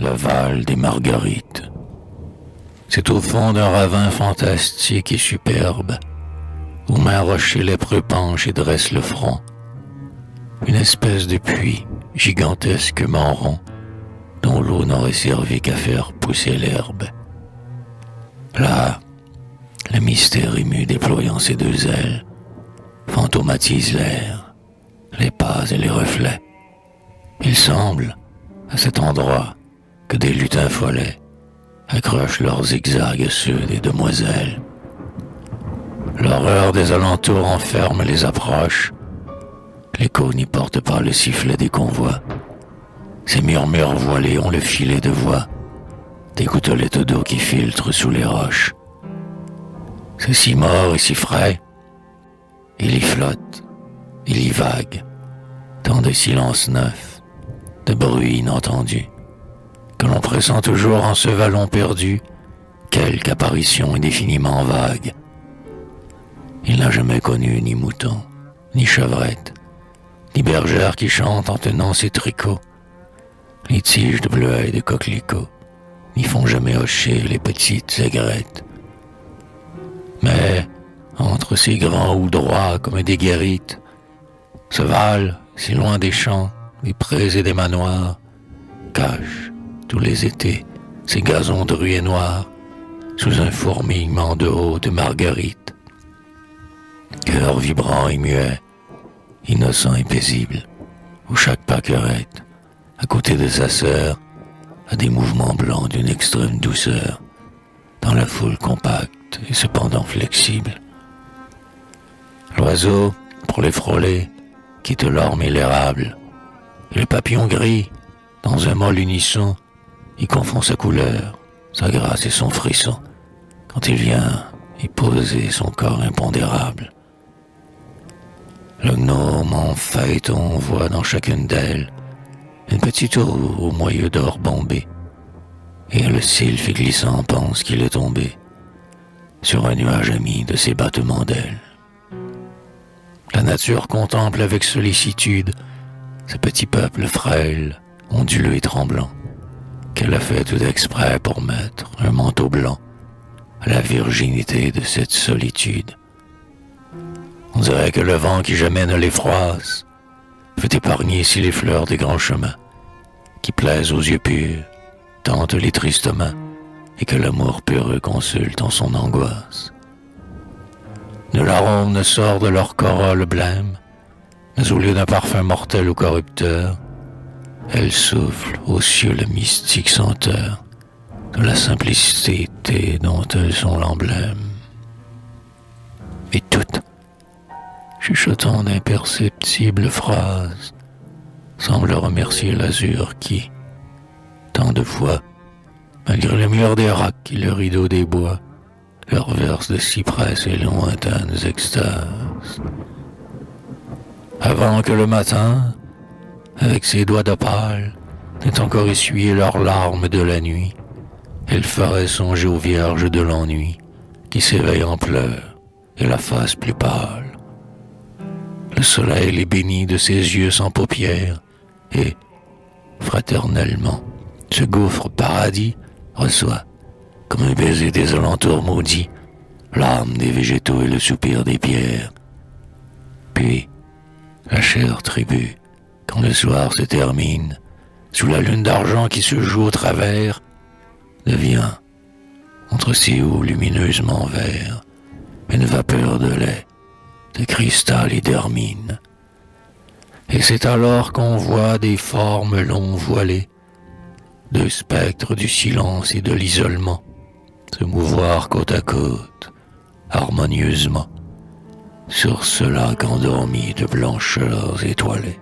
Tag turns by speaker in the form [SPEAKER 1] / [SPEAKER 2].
[SPEAKER 1] le Val des Marguerites. C'est au fond d'un ravin fantastique et superbe, où un rocher lépreux penche et dresse le front, une espèce de puits gigantesquement rond, dont l'eau n'aurait servi qu'à faire pousser l'herbe. Là, le mystère ému déployant ses deux ailes, fantomatise l'air, les pas et les reflets. Il semble, à cet endroit, que des lutins follets accrochent leurs zigzags à ceux des demoiselles. L'horreur des alentours enferme les approches. L'écho n'y porte pas le sifflet des convois. Ces murmures voilés ont le filet de voix des gouttelettes d'eau qui filtrent sous les roches. C'est si mort et si frais. Il y flotte, il y vague, tant de silences neufs, de bruits inattendus, que l'on pressent toujours en ce vallon perdu quelque apparition indéfiniment vague. Il n'a jamais connu ni mouton, ni chevrette, ni bergère qui chante en tenant ses tricots, les tiges de bleuets et de coquelicots n'y font jamais hocher les petites aigrettes. Mais, entre ces grands houes droits comme des guérites, ce Val, si loin des champs, des prés et des manoirs, cache, tous les étés, ces gazons de ruée noire, sous un fourmillement de hauts de marguerites. Cœur vibrant et muet, innocent et paisible, où chaque pâquerette, à côté de sa sœur, a des mouvements blancs d'une extrême douceur, dans la foule compacte et cependant flexible. L'oiseau, pour les frôler, quitte l'orme et l'érable, et le papillon gris, dans un molle unisson, y confond sa couleur, sa grâce et son frisson, quand il vient y poser son corps impondérable. Le gnome en phaéton voit dans chacune d'elles une petite roue au moyeu d'or bombé, et le sylphe glissant pense qu'il est tombé sur un nuage ami de ses battements d'ailes. La nature contemple avec sollicitude ce petit peuple frêle, onduleux et tremblant, qu'elle a fait tout exprès pour mettre un manteau blanc à la virginité de cette solitude. On dirait que le vent qui jamais ne les froisse veut épargner ici les fleurs des grands chemins, qui plaisent aux yeux purs, tentent les tristes mains, et que l'amour peureux consulte en son angoisse. De l'arôme ne sort de leur corolle blême, mais au lieu d'un parfum mortel ou corrupteur, elles soufflent aux cieux la mystique senteur de la simplicité dont elles sont l'emblème. Et toutes, chuchotant d'imperceptibles phrases, semblent remercier l'azur qui, tant de fois, malgré le mur des rocs et le rideau des bois, leur verse de cyprès et lointaines extases. Avant que le matin, avec ses doigts d'opale, n'ait encore essuyé leurs larmes de la nuit, elle ferait songer aux vierges de l'ennui, qui s'éveillent en pleurs, et la face plus pâle. Le soleil les bénit de ses yeux sans paupières, et, fraternellement, ce gouffre paradis reçoit, comme un baiser des alentours maudits, l'âme des végétaux et le soupir des pierres. Puis, la chair tribue, quand le soir se termine, sous la lune d'argent qui se joue au travers, devient, entre ces hauts lumineusement verts, une vapeur de lait, de cristal et d'hermine. Et c'est alors qu'on voit des formes longs voilées, deux spectres du silence et de l'isolement, se mouvoir côte à côte, harmonieusement, sur ce lac endormi de blancheurs étoilées.